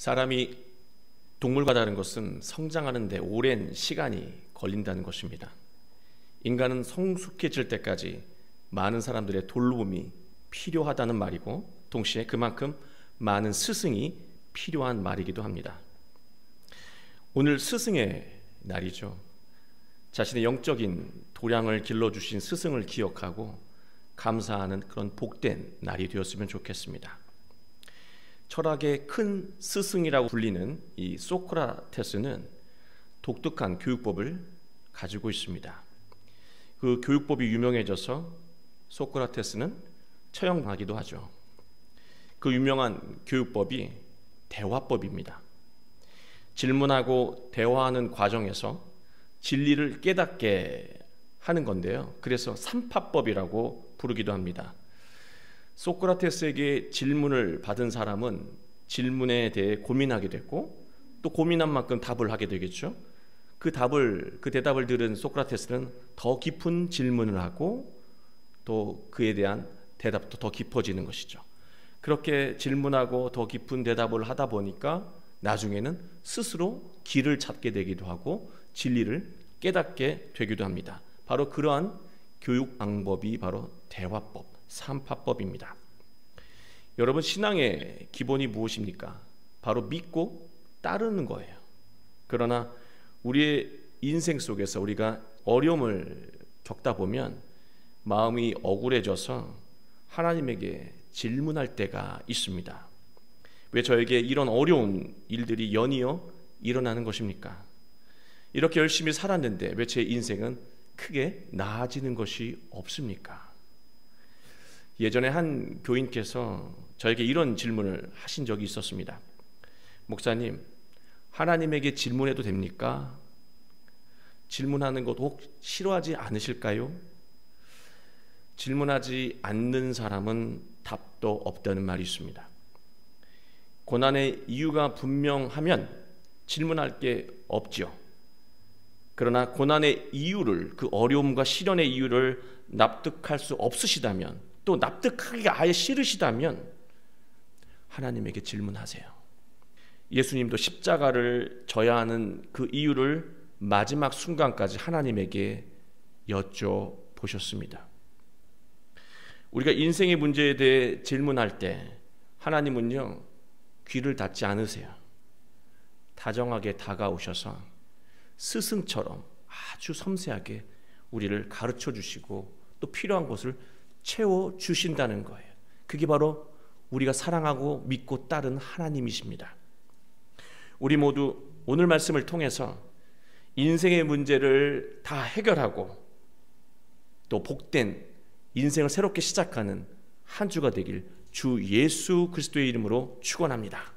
사람이 동물과 다른 것은 성장하는 데 오랜 시간이 걸린다는 것입니다. 인간은 성숙해질 때까지 많은 사람들의 돌봄이 필요하다는 말이고, 동시에 그만큼 많은 스승이 필요한 말이기도 합니다. 오늘 스승의 날이죠. 자신의 영적인 도량을 길러주신 스승을 기억하고 감사하는 그런 복된 날이 되었으면 좋겠습니다. 철학의 큰 스승이라고 불리는 이 소크라테스는 독특한 교육법을 가지고 있습니다. 그 교육법이 유명해져서 소크라테스는 처형하기도 하죠. 그 유명한 교육법이 대화법입니다. 질문하고 대화하는 과정에서 진리를 깨닫게 하는 건데요. 그래서 삼파법이라고 부르기도 합니다. 소크라테스에게 질문을 받은 사람은 질문에 대해 고민하게 됐고, 또 고민한 만큼 답을 하게 되겠죠. 그 대답을 들은 소크라테스는 더 깊은 질문을 하고 또 그에 대한 대답도 더 깊어지는 것이죠. 그렇게 질문하고 더 깊은 대답을 하다 보니까 나중에는 스스로 길을 찾게 되기도 하고 진리를 깨닫게 되기도 합니다. 바로 그러한 교육 방법이 바로 대화법, 삼파법입니다. 여러분, 신앙의 기본이 무엇입니까? 바로 믿고 따르는 거예요. 그러나 우리의 인생 속에서 우리가 어려움을 겪다 보면 마음이 억울해져서 하나님에게 질문할 때가 있습니다. 왜 저에게 이런 어려운 일들이 연이어 일어나는 것입니까? 이렇게 열심히 살았는데 왜 제 인생은 크게 나아지는 것이 없습니까? 예전에 한 교인께서 저에게 이런 질문을 하신 적이 있었습니다. 목사님, 하나님에게 질문해도 됩니까? 질문하는 것 혹 싫어하지 않으실까요? 질문하지 않는 사람은 답도 없다는 말이 있습니다. 고난의 이유가 분명하면 질문할 게 없죠. 그러나 고난의 이유를, 그 어려움과 시련의 이유를 납득할 수 없으시다면, 또 납득하기가 아예 싫으시다면 하나님에게 질문하세요. 예수님도 십자가를 져야 하는 그 이유를 마지막 순간까지 하나님에게 여쭤보셨습니다. 우리가 인생의 문제에 대해 질문할 때 하나님은요, 귀를 닫지 않으세요. 다정하게 다가오셔서 스승처럼 아주 섬세하게 우리를 가르쳐 주시고 또 필요한 것을 채워 주신다는 거예요. 그게 바로 우리가 사랑하고 믿고 따른 하나님이십니다. 우리 모두 오늘 말씀을 통해서 인생의 문제를 다 해결하고 또 복된 인생을 새롭게 시작하는 한 주가 되길 주 예수 그리스도의 이름으로 축원합니다.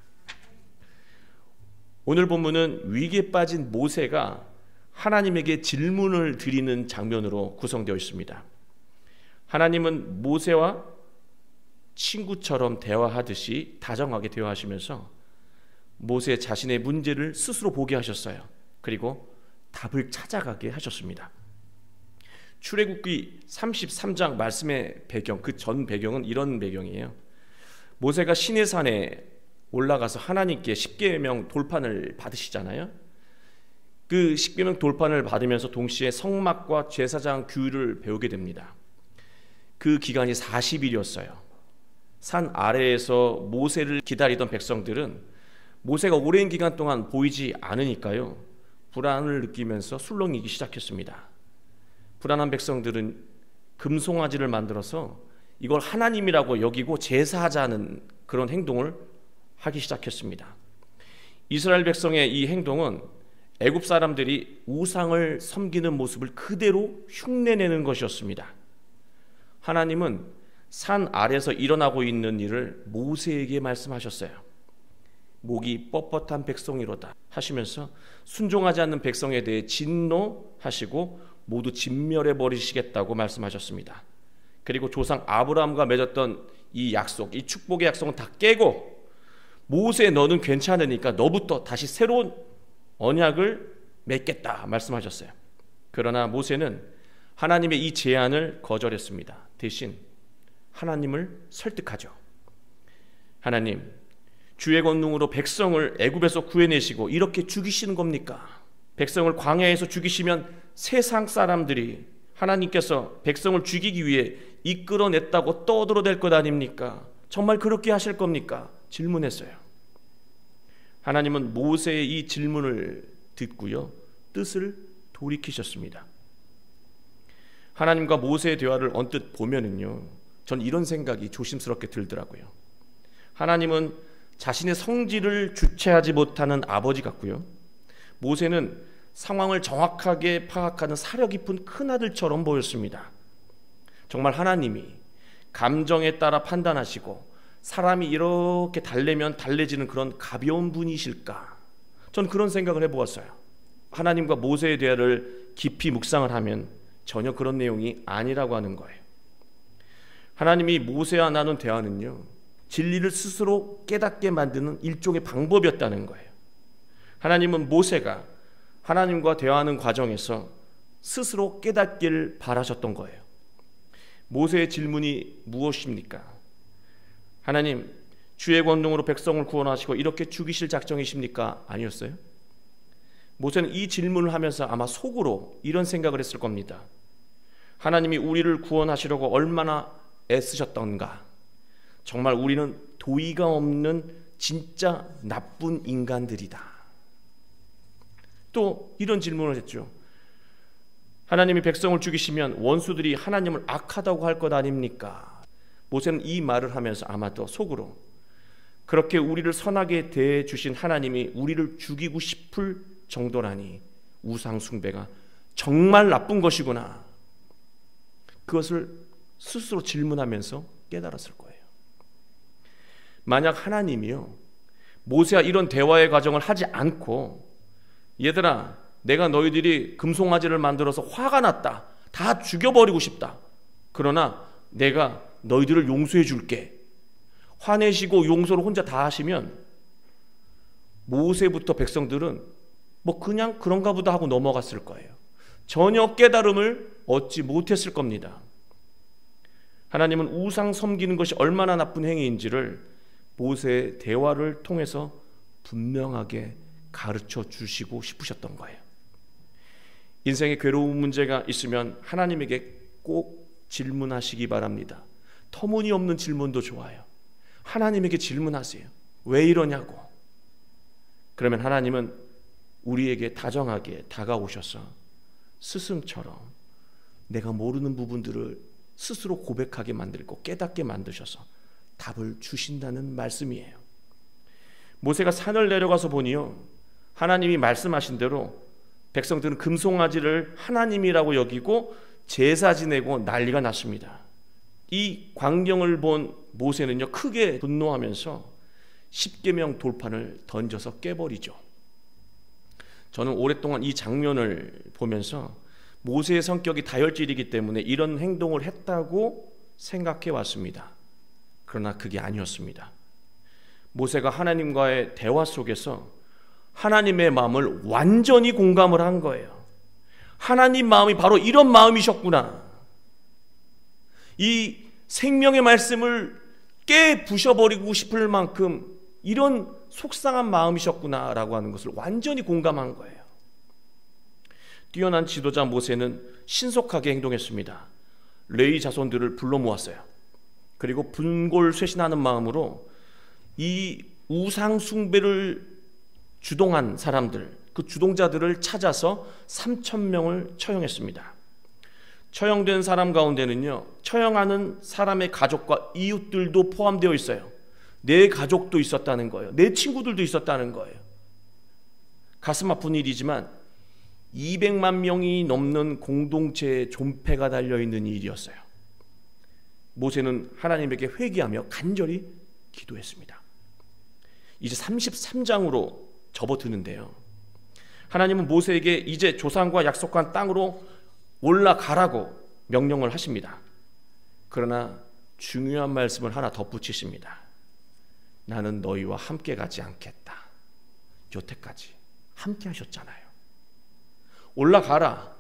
오늘 본문은 위기에 빠진 모세가 하나님에게 질문을 드리는 장면으로 구성되어 있습니다. 하나님은 모세와 친구처럼 대화하듯이 다정하게 대화하시면서 모세 자신의 문제를 스스로 보게 하셨어요. 그리고 답을 찾아가게 하셨습니다. 출애굽기 33장 말씀의 배경, 그 전 배경은 이런 배경이에요. 모세가 시내산에 올라가서 하나님께 십계명 돌판을 받으시잖아요. 그 십계명 돌판을 받으면서 동시에 성막과 제사장 규율을 배우게 됩니다. 그 기간이 40일이었어요. 산 아래에서 모세를 기다리던 백성들은 모세가 오랜 기간 동안 보이지 않으니까요, 불안을 느끼면서 술렁이기 시작했습니다. 불안한 백성들은 금송아지를 만들어서 이걸 하나님이라고 여기고 제사하자는 그런 행동을 하기 시작했습니다. 이스라엘 백성의 이 행동은 애굽 사람들이 우상을 섬기는 모습을 그대로 흉내내는 것이었습니다. 하나님은 산 아래서 일어나고 있는 일을 모세에게 말씀하셨어요. 목이 뻣뻣한 백성이로다 하시면서 순종하지 않는 백성에 대해 진노하시고 모두 진멸해 버리시겠다고 말씀하셨습니다. 그리고 조상 아브라함과 맺었던 이 약속, 이 축복의 약속은 다 깨고 모세, 너는 괜찮으니까 너부터 다시 새로운 언약을 맺겠다 말씀하셨어요. 그러나 모세는 하나님의 이 제안을 거절했습니다. 대신 하나님을 설득하죠. 하나님, 주의 권능으로 백성을 애굽에서 구해내시고 이렇게 죽이시는 겁니까? 백성을 광야에서 죽이시면 세상 사람들이 하나님께서 백성을 죽이기 위해 이끌어냈다고 떠들어댈 것 아닙니까? 정말 그렇게 하실 겁니까? 질문했어요. 하나님은 모세의 이 질문을 듣고요, 뜻을 돌이키셨습니다. 하나님과 모세의 대화를 언뜻 보면은요, 전 이런 생각이 조심스럽게 들더라고요. 하나님은 자신의 성질을 주체하지 못하는 아버지 같고요, 모세는 상황을 정확하게 파악하는 사려 깊은 큰아들처럼 보였습니다. 정말 하나님이 감정에 따라 판단하시고 사람이 이렇게 달래면 달래지는 그런 가벼운 분이실까? 전 그런 생각을 해보았어요. 하나님과 모세의 대화를 깊이 묵상을 하면 전혀 그런 내용이 아니라고 하는 거예요. 하나님이 모세와 나눈 대화는요, 진리를 스스로 깨닫게 만드는 일종의 방법이었다는 거예요. 하나님은 모세가 하나님과 대화하는 과정에서 스스로 깨닫길 바라셨던 거예요. 모세의 질문이 무엇입니까? 하나님, 주의 권능으로 백성을 구원하시고 이렇게 죽이실 작정이십니까? 아니었어요? 모세는 이 질문을 하면서 아마 속으로 이런 생각을 했을 겁니다. 하나님이 우리를 구원하시려고 얼마나 애쓰셨던가. 정말 우리는 도의가 없는 진짜 나쁜 인간들이다. 또 이런 질문을 했죠. 하나님이 백성을 죽이시면 원수들이 하나님을 악하다고 할 것 아닙니까? 모세는 이 말을 하면서 아마 더 속으로 그렇게 우리를 선하게 대해주신 하나님이 우리를 죽이고 싶을 정도라니 우상 숭배가 정말 나쁜 것이구나. 그것을 스스로 질문하면서 깨달았을 거예요. 만약 하나님이요, 모세와 이런 대화의 과정을 하지 않고 얘들아, 내가 너희들이 금송아지를 만들어서 화가 났다, 다 죽여버리고 싶다, 그러나 내가 너희들을 용서해 줄게, 화내시고 용서를 혼자 다 하시면 모세부터 백성들은 뭐 그냥 그런가 보다 하고 넘어갔을 거예요. 전혀 깨달음을 얻지 못했을 겁니다. 하나님은 우상 섬기는 것이 얼마나 나쁜 행위인지를 모세의 대화를 통해서 분명하게 가르쳐 주시고 싶으셨던 거예요. 인생에 괴로운 문제가 있으면 하나님에게 꼭 질문하시기 바랍니다. 터무니없는 질문도 좋아요. 하나님에게 질문하세요. 왜 이러냐고. 그러면 하나님은 우리에게 다정하게 다가오셔서 스승처럼 내가 모르는 부분들을 스스로 고백하게 만들고 깨닫게 만드셔서 답을 주신다는 말씀이에요. 모세가 산을 내려가서 보니요, 하나님이 말씀하신 대로 백성들은 금송아지를 하나님이라고 여기고 제사 지내고 난리가 났습니다. 이 광경을 본 모세는요, 크게 분노하면서 십계명 돌판을 던져서 깨버리죠. 저는 오랫동안 이 장면을 보면서 모세의 성격이 다혈질이기 때문에 이런 행동을 했다고 생각해 왔습니다. 그러나 그게 아니었습니다. 모세가 하나님과의 대화 속에서 하나님의 마음을 완전히 공감을 한 거예요. 하나님 마음이 바로 이런 마음이셨구나. 이 생명의 말씀을 깨부셔버리고 싶을 만큼 이런 속상한 마음이셨구나라고 하는 것을 완전히 공감한 거예요. 뛰어난 지도자 모세는 신속하게 행동했습니다. 레위 자손들을 불러 모았어요. 그리고 분골쇄신하는 마음으로 이 우상 숭배를 주동한 사람들, 그 주동자들을 찾아서 3,000명을 처형했습니다. 처형된 사람 가운데는요, 처형하는 사람의 가족과 이웃들도 포함되어 있어요. 내 가족도 있었다는 거예요. 내 친구들도 있었다는 거예요. 가슴 아픈 일이지만 200만 명이 넘는 공동체의 존폐가 달려있는 일이었어요. 모세는 하나님에게 회개하며 간절히 기도했습니다. 이제 33장으로 접어드는데요, 하나님은 모세에게 이제 조상과 약속한 땅으로 올라가라고 명령을 하십니다. 그러나 중요한 말씀을 하나 덧붙이십니다. 나는 너희와 함께 가지 않겠다. 여태까지 함께 하셨잖아요. 올라가라.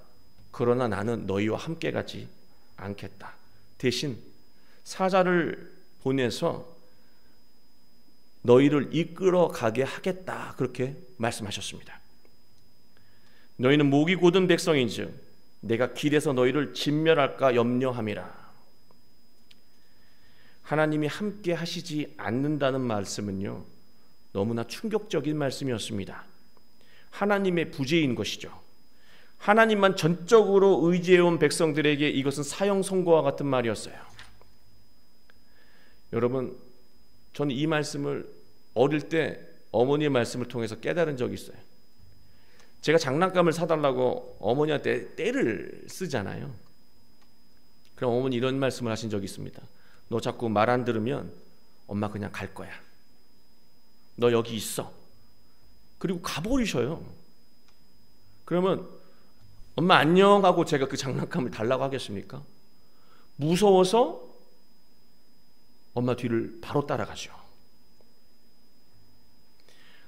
그러나 나는 너희와 함께 가지 않겠다. 대신 사자를 보내서 너희를 이끌어 가게 하겠다. 그렇게 말씀하셨습니다. 너희는 목이 곧은 백성인즉 내가 길에서 너희를 진멸할까 염려함이라. 하나님이 함께 하시지 않는다는 말씀은요, 너무나 충격적인 말씀이었습니다. 하나님의 부재인 것이죠. 하나님만 전적으로 의지해온 백성들에게 이것은 사형 선고와 같은 말이었어요. 여러분, 저는 이 말씀을 어릴 때 어머니의 말씀을 통해서 깨달은 적이 있어요. 제가 장난감을 사달라고 어머니한테 떼를 쓰잖아요. 그럼 어머니 이런 말씀을 하신 적이 있습니다. 너 자꾸 말 안 들으면 엄마 그냥 갈 거야. 너 여기 있어. 그리고 가버리셔요. 그러면 엄마 안녕 하고 제가 그 장난감을 달라고 하겠습니까? 무서워서 엄마 뒤를 바로 따라가죠.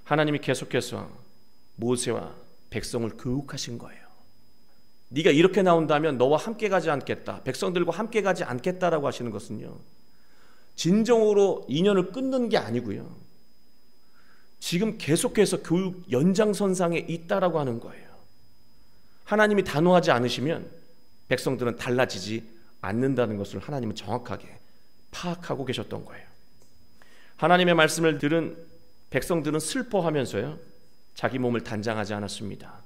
하나님이 계속해서 모세와 백성을 교육하신 거예요. 네가 이렇게 나온다면 너와 함께 가지 않겠다, 백성들과 함께 가지 않겠다라고 하시는 것은요, 진정으로 인연을 끊는 게 아니고요, 지금 계속해서 교육 연장선상에 있다라고 하는 거예요. 하나님이 단호하지 않으시면 백성들은 달라지지 않는다는 것을 하나님은 정확하게 파악하고 계셨던 거예요. 하나님의 말씀을 들은 백성들은 슬퍼하면서요, 자기 몸을 단장하지 않았습니다.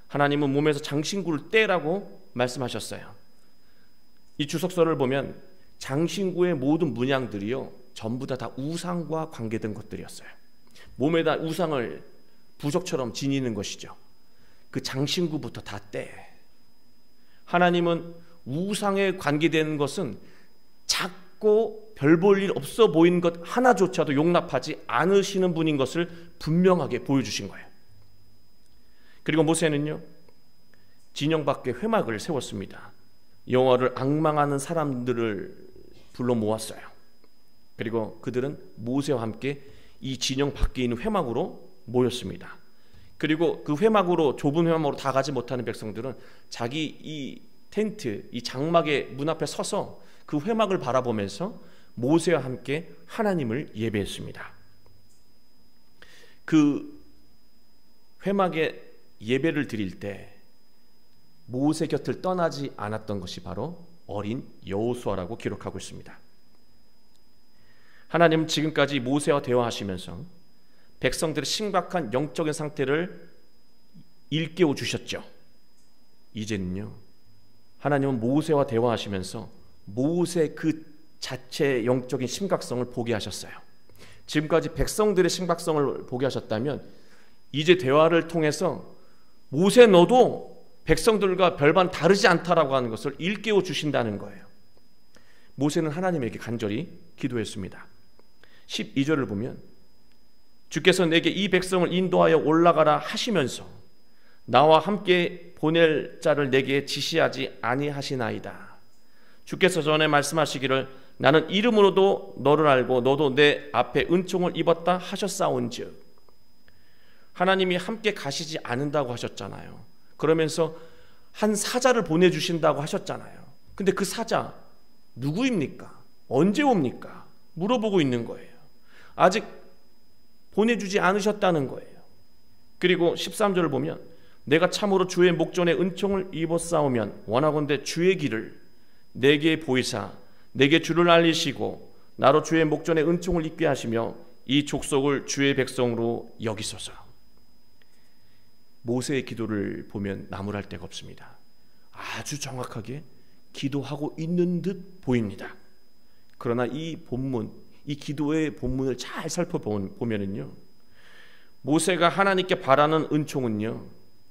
하나님은 몸에서 장신구를 떼라고 말씀하셨어요. 이 주석서를 보면 장신구의 모든 문양들이요, 전부 다 우상과 관계된 것들이었어요. 몸에다 우상을 부적처럼 지니는 것이죠. 그 장신구부터 다 떼. 하나님은 우상에 관계된 것은 작고 별 볼 일 없어 보이는 것 하나조차도 용납하지 않으시는 분인 것을 분명하게 보여주신 거예요. 그리고 모세는요, 진영 밖에 회막을 세웠습니다. 여호와를 앙망하는 사람들을 불러 모았어요. 그리고 그들은 모세와 함께 이 진영 밖에 있는 회막으로 모였습니다. 그리고 그 회막으로, 좁은 회막으로 다 가지 못하는 백성들은 자기 이 텐트, 이 장막의 문 앞에 서서 그 회막을 바라보면서 모세와 함께 하나님을 예배했습니다. 그 회막에 예배를 드릴 때 모세 곁을 떠나지 않았던 것이 바로 어린 여호수아라고 기록하고 있습니다. 하나님은 지금까지 모세와 대화하시면서 백성들의 심각한 영적인 상태를 일깨워 주셨죠. 이제는요, 하나님은 모세와 대화하시면서 모세 그 자체의 영적인 심각성을 보게 하셨어요. 지금까지 백성들의 심각성을 보게 하셨다면 이제 대화를 통해서 모세 너도 백성들과 별반 다르지 않다라고 하는 것을 일깨워 주신다는 거예요. 모세는 하나님에게 간절히 기도했습니다. 12절을 보면 주께서 내게 이 백성을 인도하여 올라가라 하시면서 나와 함께 보낼 자를 내게 지시하지 아니하시나이다. 주께서 전에 말씀하시기를 나는 이름으로도 너를 알고 너도 내 앞에 은총을 입었다 하셨사온즉. 하나님이 함께 가시지 않는다고 하셨잖아요. 그러면서 한 사자를 보내주신다고 하셨잖아요. 근데 그 사자 누구입니까? 언제 옵니까? 물어보고 있는 거예요. 아직 보내주지 않으셨다는 거예요. 그리고 13절을 보면 내가 참으로 주의 목전에 은총을 입었사오면 원하건대 주의 길을 내게 보이사 내게 주를 알리시고 나로 주의 목전에 은총을 입게 하시며 이 족속을 주의 백성으로 여기소서. 모세의 기도를 보면 나무랄 데가 없습니다. 아주 정확하게 기도하고 있는 듯 보입니다. 그러나 이 본문, 이 기도의 본문을 잘 살펴보면은요, 모세가 하나님께 바라는 은총은요,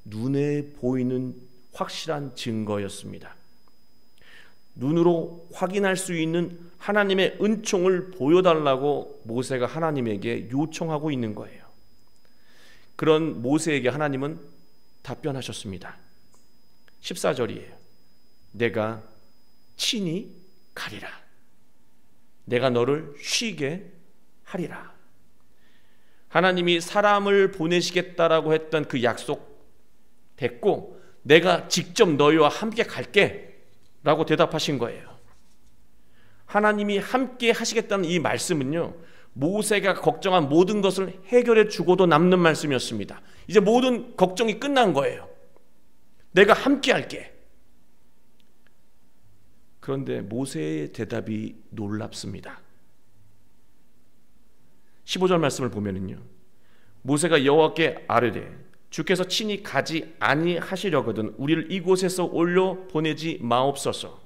눈에 보이는 확실한 증거였습니다. 눈으로 확인할 수 있는 하나님의 은총을 보여달라고 모세가 하나님에게 요청하고 있는 거예요. 그런 모세에게 하나님은 답변하셨습니다. 14절이에요. 내가 친히 가리라. 내가 너를 쉬게 하리라. 하나님이 사람을 보내시겠다라고 했던 그 약속 됐고 내가 직접 너희와 함께 갈게 라고 대답하신 거예요. 하나님이 함께 하시겠다는 이 말씀은요, 모세가 걱정한 모든 것을 해결해 주고도 남는 말씀이었습니다. 이제 모든 걱정이 끝난 거예요. 내가 함께 할게. 그런데 모세의 대답이 놀랍습니다. 15절 말씀을 보면은요, 모세가 여호와께 아뢰되 주께서 친히 가지 아니하시려거든 우리를 이곳에서 올려 보내지 마옵소서.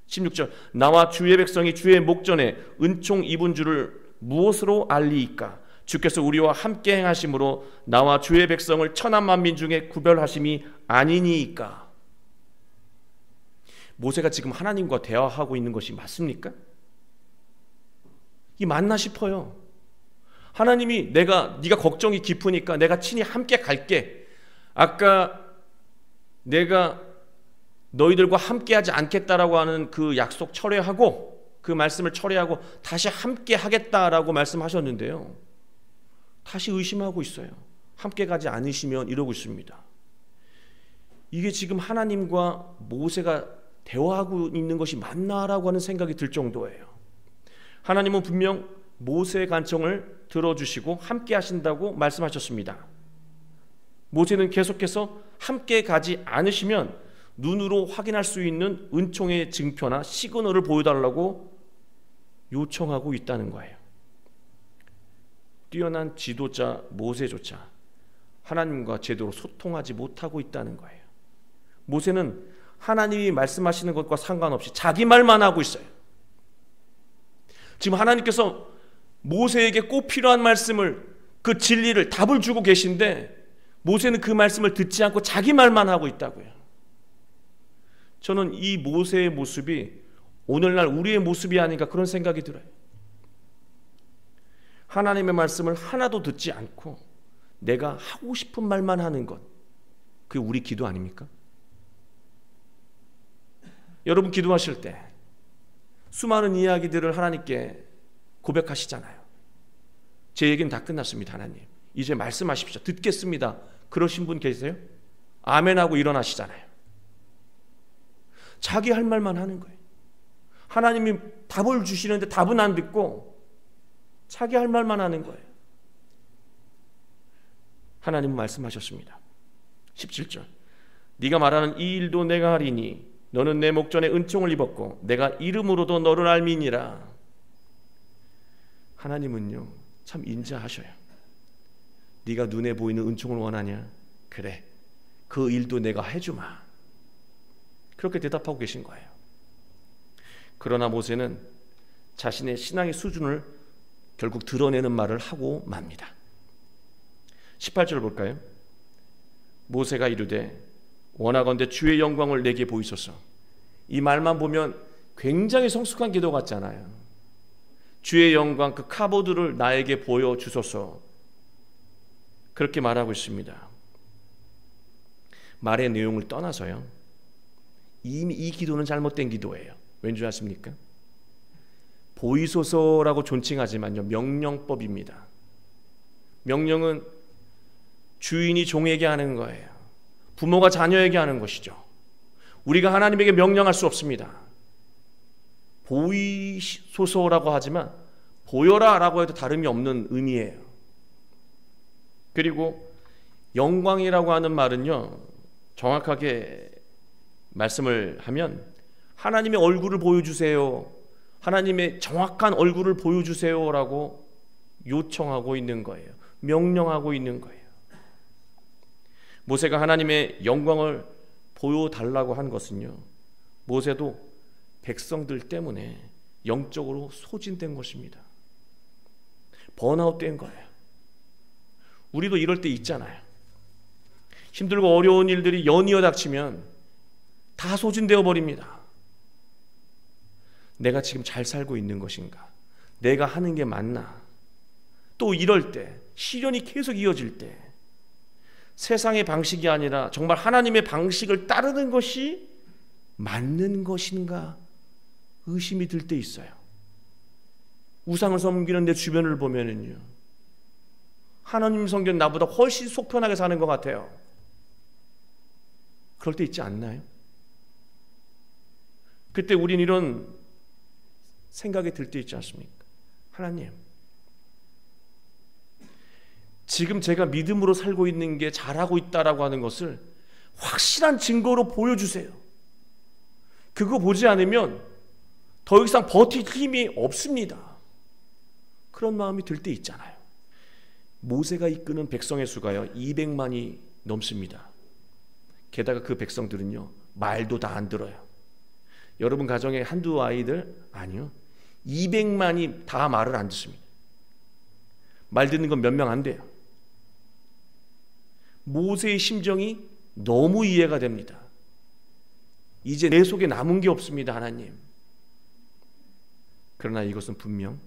16절, 나와 주의 백성이 주의 목전에 은총 입은 줄을 무엇으로 알리이까? 주께서 우리와 함께 행하심으로 나와 주의 백성을 천한 만민 중에 구별하심이 아니니이까? 모세가 지금 하나님과 대화하고 있는 것이 맞습니까? 이 맞나 싶어요. 하나님이 네가 걱정이 깊으니까 내가 친히 함께 갈게. 아까 내가 너희들과 함께하지 않겠다라고 하는 그 약속 철회하고, 그 말씀을 철회하고 다시 함께 하겠다라고 말씀하셨는데요, 다시 의심하고 있어요. 함께 가지 않으시면 이러고 있습니다. 이게 지금 하나님과 모세가 대화하고 있는 것이 맞나라고 하는 생각이 들 정도예요. 하나님은 분명 모세의 간청을 들어주시고 함께 하신다고 말씀하셨습니다. 모세는 계속해서 함께 가지 않으시면 눈으로 확인할 수 있는 은총의 증표나 시그널을 보여달라고 요청하고 있다는 거예요. 뛰어난 지도자 모세조차 하나님과 제대로 소통하지 못하고 있다는 거예요. 모세는 하나님이 말씀하시는 것과 상관없이 자기 말만 하고 있어요. 지금 하나님께서 모세에게 꼭 필요한 말씀을, 그 진리를, 답을 주고 계신데 모세는 그 말씀을 듣지 않고 자기 말만 하고 있다고요. 저는 이 모세의 모습이 오늘날 우리의 모습이 아닌가 그런 생각이 들어요. 하나님의 말씀을 하나도 듣지 않고 내가 하고 싶은 말만 하는 것, 그게 우리 기도 아닙니까? 여러분 기도하실 때 수많은 이야기들을 하나님께 고백하시잖아요. 제 얘기는 다 끝났습니다. 하나님 이제 말씀하십시오. 듣겠습니다. 그러신 분 계세요? 아멘하고 일어나시잖아요. 자기 할 말만 하는 거예요. 하나님이 답을 주시는데 답은 안 듣고 자기 할 말만 하는 거예요. 하나님은 말씀하셨습니다. 17절, 네가 말하는 이 일도 내가 하리니 너는 내 목전에 은총을 입었고 내가 이름으로도 너를 알미니라. 하나님은요 참 인자하셔요. 네가 눈에 보이는 은총을 원하냐? 그래, 그 일도 내가 해주마. 그렇게 대답하고 계신 거예요. 그러나 모세는 자신의 신앙의 수준을 결국 드러내는 말을 하고 맙니다. 18절 볼까요? 모세가 이르되 원하건대 주의 영광을 내게 보이소서. 이 말만 보면 굉장히 성숙한 기도 같잖아요. 주의 영광, 그 카보드를 나에게 보여주소서. 그렇게 말하고 있습니다. 말의 내용을 떠나서요, 이미 이 기도는 잘못된 기도예요. 왠지 아십니까? 보이소서라고 존칭하지만요, 명령법입니다. 명령은 주인이 종에게 하는 거예요. 부모가 자녀에게 하는 것이죠. 우리가 하나님에게 명령할 수 없습니다. 보이소서라고 하지만 보여라라고 해도 다름이 없는 의미예요. 그리고 영광이라고 하는 말은요, 정확하게 말씀을 하면 하나님의 얼굴을 보여주세요, 하나님의 정확한 얼굴을 보여주세요라고 요청하고 있는 거예요. 명령하고 있는 거예요. 모세가 하나님의 영광을 보여달라고 한 것은요, 모세도 백성들 때문에 영적으로 소진된 것입니다. 번아웃된 거예요. 우리도 이럴 때 있잖아요. 힘들고 어려운 일들이 연이어 닥치면 다 소진되어 버립니다. 내가 지금 잘 살고 있는 것인가? 내가 하는 게 맞나? 또 이럴 때, 시련이 계속 이어질 때 세상의 방식이 아니라 정말 하나님의 방식을 따르는 것이 맞는 것인가 의심이 들 때 있어요. 우상을 섬기는 내 주변을 보면은요, 하나님 섬기는 나보다 훨씬 속 편하게 사는 것 같아요. 그럴 때 있지 않나요? 그때 우린 이런 생각이 들 때 있지 않습니까? 하나님, 지금 제가 믿음으로 살고 있는 게 잘하고 있다라고 하는 것을 확실한 증거로 보여주세요. 그거 보지 않으면 더 이상 버틸 힘이 없습니다. 그런 마음이 들 때 있잖아요. 모세가 이끄는 백성의 수가요 200만이 넘습니다. 게다가 그 백성들은요 말도 다 안 들어요. 여러분 가정에 한두 아이들? 아니요, 200만이 다 말을 안 듣습니다. 말 듣는 건 몇 명 안 돼요. 모세의 심정이 너무 이해가 됩니다. 이제 내 속에 남은 게 없습니다, 하나님. 그러나 이것은 분명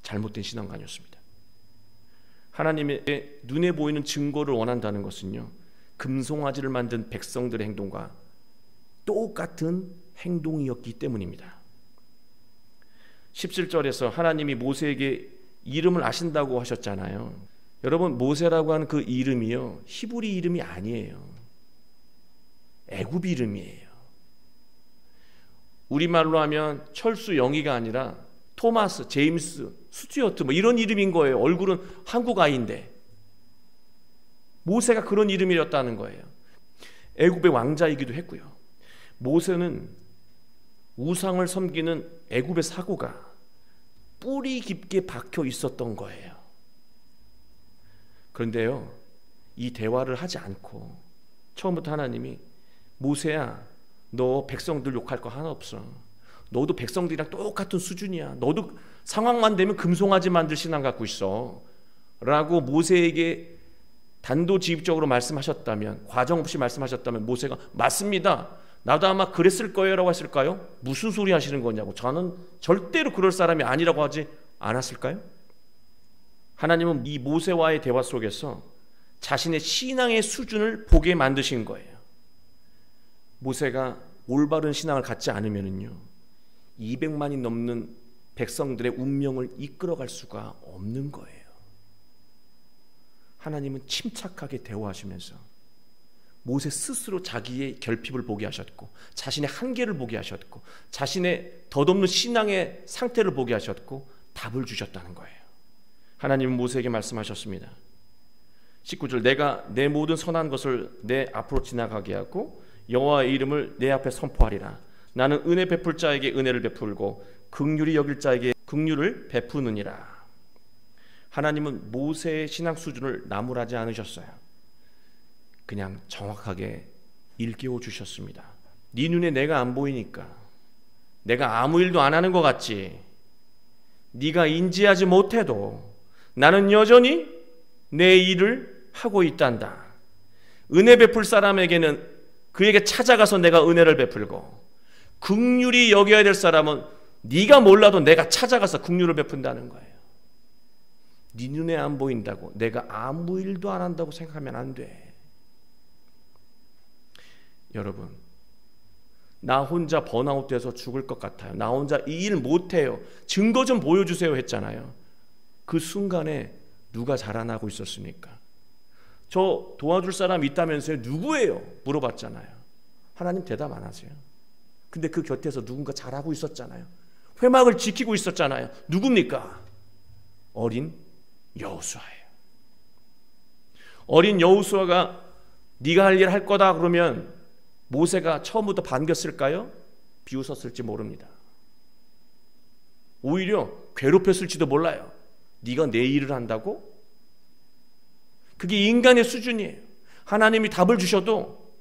잘못된 신앙관이었습니다. 하나님의 눈에 보이는 증거를 원한다는 것은요 금송아지를 만든 백성들의 행동과 똑같은 행동이었기 때문입니다. 17절에서 하나님이 모세에게 이름을 아신다고 하셨잖아요. 여러분, 모세라고 하는 그 이름이요 히브리 이름이 아니에요. 애굽 이름이에요. 우리말로 하면 철수 영희가 아니라 토마스, 제임스, 스튜어트 뭐 이런 이름인 거예요. 얼굴은 한국 아이인데 모세가 그런 이름이었다는 거예요. 애굽의 왕자이기도 했고요. 모세는 우상을 섬기는 애굽의 사고가 뿌리 깊게 박혀 있었던 거예요. 그런데요 이 대화를 하지 않고 처음부터 하나님이 모세야, 너 백성들 욕할 거 하나 없어. 너도 백성들이랑 똑같은 수준이야. 너도 상황만 되면 금송아지 만들 신앙 갖고 있어 라고 모세에게 단도직입적으로 말씀하셨다면, 과정 없이 말씀하셨다면 모세가 맞습니다, 나도 아마 그랬을 거예요 라고 했을까요? 무슨 소리 하시는 거냐고, 저는 절대로 그럴 사람이 아니라고 하지 않았을까요? 하나님은 이 모세와의 대화 속에서 자신의 신앙의 수준을 보게 만드신 거예요. 모세가 올바른 신앙을 갖지 않으면요 200만이 넘는 백성들의 운명을 이끌어갈 수가 없는 거예요. 하나님은 침착하게 대화하시면서 모세 스스로 자기의 결핍을 보게 하셨고 자신의 한계를 보게 하셨고 자신의 덧없는 신앙의 상태를 보게 하셨고 답을 주셨다는 거예요. 하나님은 모세에게 말씀하셨습니다. 19절, 내가 내 모든 선한 것을 내 앞으로 지나가게 하고 여호와의 이름을 내 앞에 선포하리라. 나는 은혜 베풀 자에게 은혜를 베풀고 긍휼히 여길 자에게 긍휼을 베푸느니라. 하나님은 모세의 신앙 수준을 나무라지 않으셨어요. 그냥 정확하게 일깨워 주셨습니다. 네 눈에 내가 안 보이니까 내가 아무 일도 안 하는 것 같지. 네가 인지하지 못해도 나는 여전히 내 일을 하고 있단다. 은혜 베풀 사람에게는 그에게 찾아가서 내가 은혜를 베풀고 긍휼히 여겨야 될 사람은 네가 몰라도 내가 찾아가서 긍휼을 베푼다는 거예요. 네 눈에 안 보인다고 내가 아무 일도 안 한다고 생각하면 안 돼. 여러분, 나 혼자 번아웃돼서 죽을 것 같아요. 나 혼자 이 일 못해요. 증거 좀 보여주세요 했잖아요. 그 순간에 누가 자라나고 있었습니까? 저 도와줄 사람 있다면서요? 누구예요? 물어봤잖아요. 하나님 대답 안 하세요. 근데 그 곁에서 누군가 잘하고 있었잖아요. 회막을 지키고 있었잖아요. 누굽니까? 어린 여호수아예요. 어린 여호수아가 네가 할 일 할 거다 그러면 모세가 처음부터 반겼을까요? 비웃었을지 모릅니다. 오히려 괴롭혔을지도 몰라요. 네가 내 일을 한다고? 그게 인간의 수준이에요. 하나님이 답을 주셔도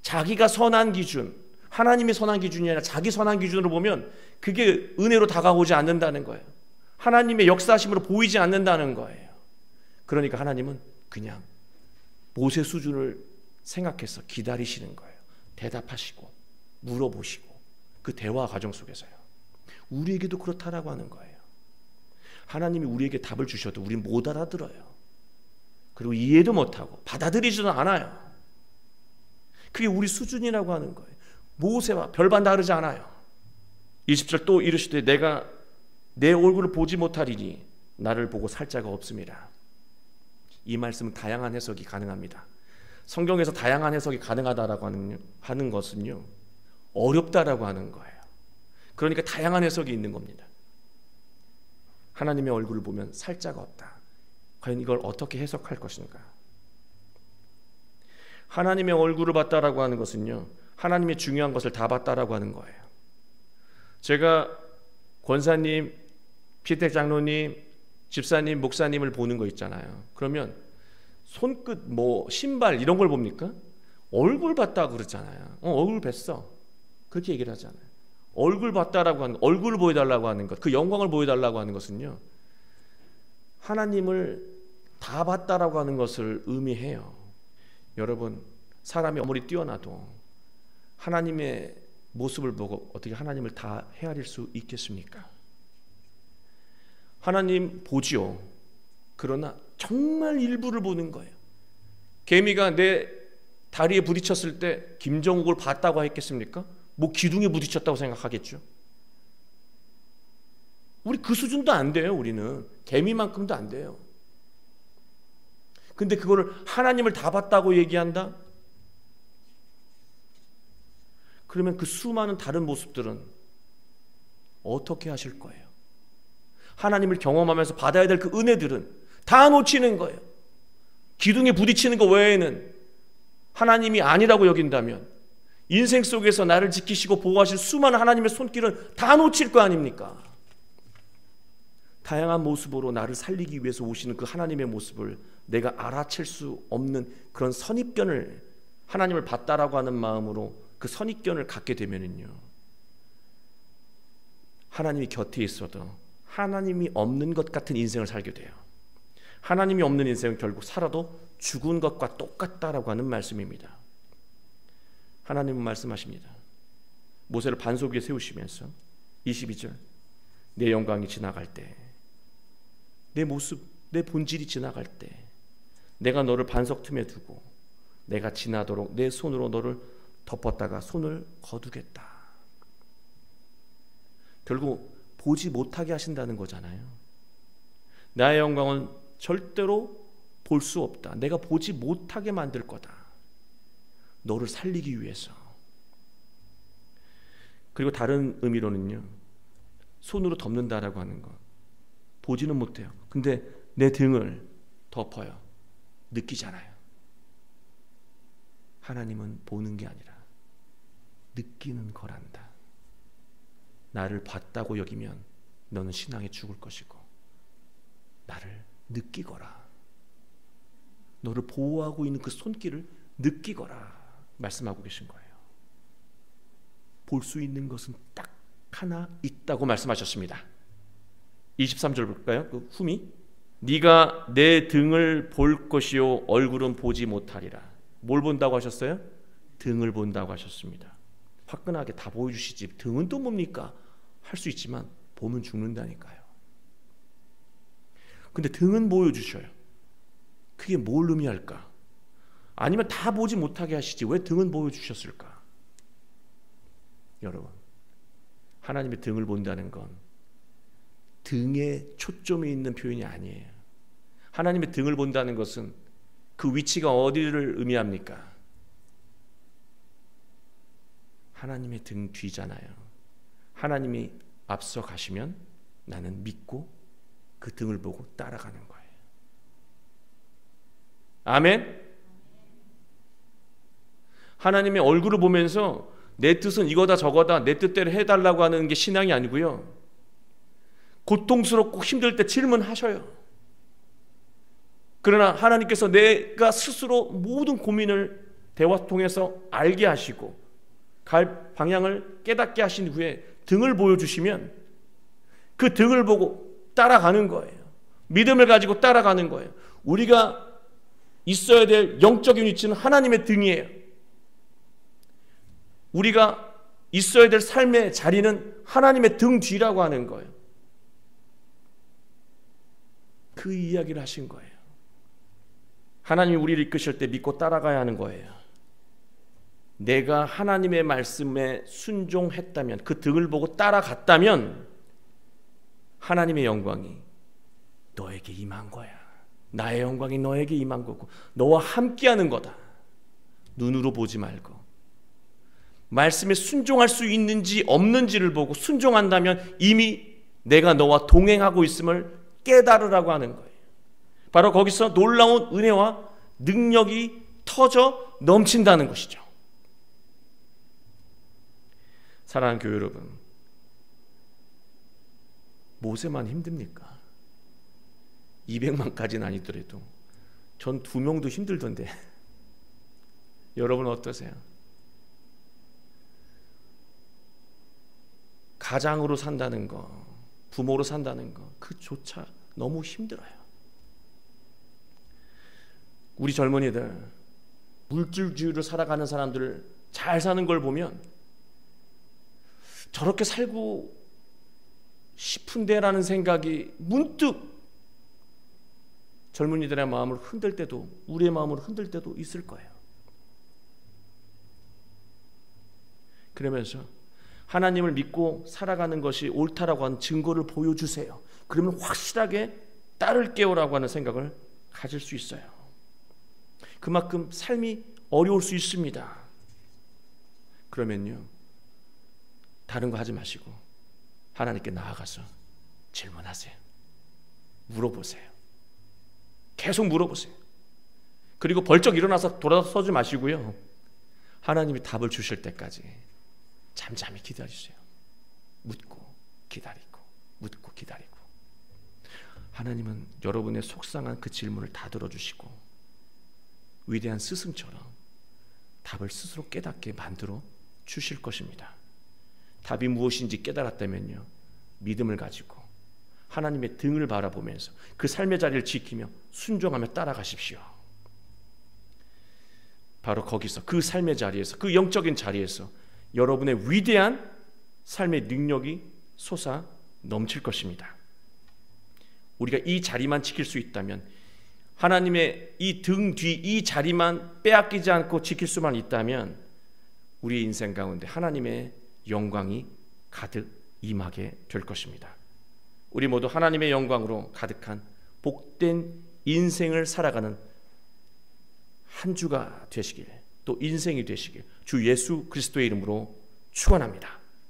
자기가 선한 기준, 하나님이 선한 기준이 아니라 자기 선한 기준으로 보면 그게 은혜로 다가오지 않는다는 거예요. 하나님의 역사하심으로 보이지 않는다는 거예요. 그러니까 하나님은 그냥 모세 수준을 생각해서 기다리시는 거예요. 대답하시고 물어보시고 그 대화 과정 속에서요. 우리에게도 그렇다라고 하는 거예요. 하나님이 우리에게 답을 주셔도 우린 못 알아들어요. 그리고 이해도 못하고 받아들이지도 않아요. 그게 우리 수준이라고 하는 거예요. 모세와 별반 다르지 않아요. 20절 또 이르시되 내가 내 얼굴을 보지 못하리니 나를 보고 살 자가 없음이라. 이 말씀은 다양한 해석이 가능합니다. 성경에서 다양한 해석이 가능하다라고 하는 것은요 어렵다라고 하는 거예요. 그러니까 다양한 해석이 있는 겁니다. 하나님의 얼굴을 보면 살 자가 없다. 과연 이걸 어떻게 해석할 것인가? 하나님의 얼굴을 봤다라고 하는 것은요, 하나님의 중요한 것을 다 봤다라고 하는 거예요. 제가 권사님, 피택 장로님, 집사님, 목사님을 보는 거 있잖아요. 그러면 손끝, 신발 이런 걸 봅니까? 얼굴 봤다고 그러잖아요. 얼굴 뵀어. 그렇게 얘기를 하잖아요. 얼굴 봤다라고 하는, 얼굴을 보여달라고 하는 것, 그 영광을 보여달라고 하는 것은요, 하나님을 다 봤다라고 하는 것을 의미해요. 여러분, 사람이 아무리 뛰어나도 하나님의 모습을 보고 어떻게 하나님을 다 헤아릴 수 있겠습니까? 하나님 보지요. 그러나 정말 일부를 보는 거예요. 개미가 내 다리에 부딪혔을 때 김정욱을 봤다고 했겠습니까? 기둥에 부딪혔다고 생각하겠죠. 우리 그 수준도 안 돼요. 우리는 개미만큼도 안 돼요. 근데 그거를 하나님을 다 봤다고 얘기한다? 그러면 그 수많은 다른 모습들은 어떻게 하실 거예요? 하나님을 경험하면서 받아야 될 그 은혜들은 다 놓치는 거예요. 기둥에 부딪히는 것 외에는 하나님이 아니라고 여긴다면 인생 속에서 나를 지키시고 보호하실 수많은 하나님의 손길은 다 놓칠 거 아닙니까? 다양한 모습으로 나를 살리기 위해서 오시는 그 하나님의 모습을 내가 알아챌 수 없는 그런 선입견을, 하나님을 봤다라고 하는 마음으로 그 선입견을 갖게 되면은요, 하나님이 곁에 있어도 하나님이 없는 것 같은 인생을 살게 돼요. 하나님이 없는 인생은 결국 살아도 죽은 것과 똑같다라고 하는 말씀입니다. 하나님은 말씀하십니다. 모세를 반석 위에 세우시면서 22절, 내 영광이 지나갈 때, 내 모습, 내 본질이 지나갈 때 내가 너를 반석 틈에 두고 내가 지나도록 내 손으로 너를 덮었다가 손을 거두겠다. 결국 보지 못하게 하신다는 거잖아요. 나의 영광은 절대로 볼 수 없다. 내가 보지 못하게 만들 거다. 너를 살리기 위해서. 그리고 다른 의미로는요, 손으로 덮는다라고 하는 것, 보지는 못해요. 근데 내 등을 덮어요. 느끼잖아요. 하나님은 보는 게 아니라 느끼는 거란다. 나를 봤다고 여기면 너는 신앙에 죽을 것이고, 나를 느끼거라. 너를 보호하고 있는 그 손길을 느끼거라 말씀하고 계신 거예요. 볼 수 있는 것은 딱 하나 있다고 말씀하셨습니다. 23절 볼까요? 그 후미, 네가 내 등을 볼 것이요 얼굴은 보지 못하리라. 뭘 본다고 하셨어요? 등을 본다고 하셨습니다. 화끈하게 다 보여주시지 등은 또 뭡니까? 할 수 있지만 보면 죽는다니까요. 근데 등은 보여주셔요. 그게 뭘 의미할까? 아니면 다 보지 못하게 하시지 왜 등은 보여주셨을까? 여러분, 하나님의 등을 본다는 건 등에 초점이 있는 표현이 아니에요. 하나님의 등을 본다는 것은 그 위치가 어디를 의미합니까? 하나님의 등 뒤잖아요. 하나님이 앞서 가시면 나는 믿고 그 등을 보고 따라가는 거예요. 아멘? 하나님의 얼굴을 보면서 내 뜻은 이거다 저거다 내 뜻대로 해달라고 하는 게 신앙이 아니고요, 고통스럽고 힘들 때 질문하셔요. 그러나 하나님께서 내가 스스로 모든 고민을 대화 통해서 알게 하시고 갈 방향을 깨닫게 하신 후에 등을 보여주시면 그 등을 보고 따라가는 거예요. 믿음을 가지고 따라가는 거예요. 우리가 있어야 될 영적인 위치는 하나님의 등이에요. 우리가 있어야 될 삶의 자리는 하나님의 등 뒤라고 하는 거예요. 그 이야기를 하신 거예요. 하나님이 우리를 이끄실 때 믿고 따라가야 하는 거예요. 내가 하나님의 말씀에 순종했다면, 그 등을 보고 따라갔다면 하나님의 영광이 너에게 임한 거야. 나의 영광이 너에게 임한 거고 너와 함께하는 거다. 눈으로 보지 말고 말씀에 순종할 수 있는지 없는지를 보고 순종한다면 이미 내가 너와 동행하고 있음을 깨달으라고 하는 거예요. 바로 거기서 놀라운 은혜와 능력이 터져 넘친다는 것이죠. 사랑하는 교회 여러분, 모세만 힘듭니까? 200만까지는 아니더라도 전 2명도 힘들던데 여러분 어떠세요? 가장으로 산다는 거, 부모로 산다는 거, 그조차 너무 힘들어요. 우리 젊은이들, 물질주의로 살아가는 사람들을 잘 사는 걸 보면 저렇게 살고 싶은데라는 생각이 문득 젊은이들의 마음을 흔들 때도, 우리의 마음을 흔들 때도 있을 거예요. 그러면서 하나님을 믿고 살아가는 것이 옳다라고 하는 증거를 보여주세요. 그러면 확실하게 따를게요라고 하는 생각을 가질 수 있어요. 그만큼 삶이 어려울 수 있습니다. 그러면요, 다른 거 하지 마시고 하나님께 나아가서 질문하세요. 물어보세요. 계속 물어보세요. 그리고 벌쩍 일어나서 돌아서지 마시고요, 하나님이 답을 주실 때까지 잠잠히 기다리세요. 묻고 기다리고 묻고 기다리고. 하나님은 여러분의 속상한 그 질문을 다 들어주시고 위대한 스승처럼 답을 스스로 깨닫게 만들어 주실 것입니다. 답이 무엇인지 깨달았다면요, 믿음을 가지고 하나님의 등을 바라보면서 그 삶의 자리를 지키며 순종하며 따라가십시오. 바로 거기서, 그 삶의 자리에서, 그 영적인 자리에서 여러분의 위대한 삶의 능력이 솟아 넘칠 것입니다. 우리가 이 자리만 지킬 수 있다면, 하나님의 이 등 뒤 이 자리만 빼앗기지 않고 지킬 수만 있다면 우리의 인생 가운데 하나님의 영광이 가득 임하게 될 것입니다. 우리 모두 하나님의 영광으로 가득한 복된 인생을 살아가는 한 주가 되시길, 또 인생이 되시길 주 예수 그리스도의 이름으로 축원합니다.